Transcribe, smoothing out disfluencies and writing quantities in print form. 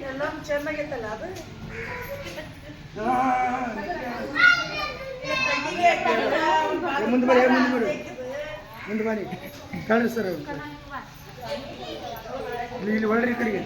ಎಲ್ಲ ಚೆನ್ನಾಗೈತಲ್ಲ ಅದು ಮುಂದೆ ಬರಿ ಮುಂದೆ ಬರಿ ಕಾಣಿ ಸರ್ ಇಲ್ಲಿ ಒಳ್ಳೆ ಕಡೆಗೆ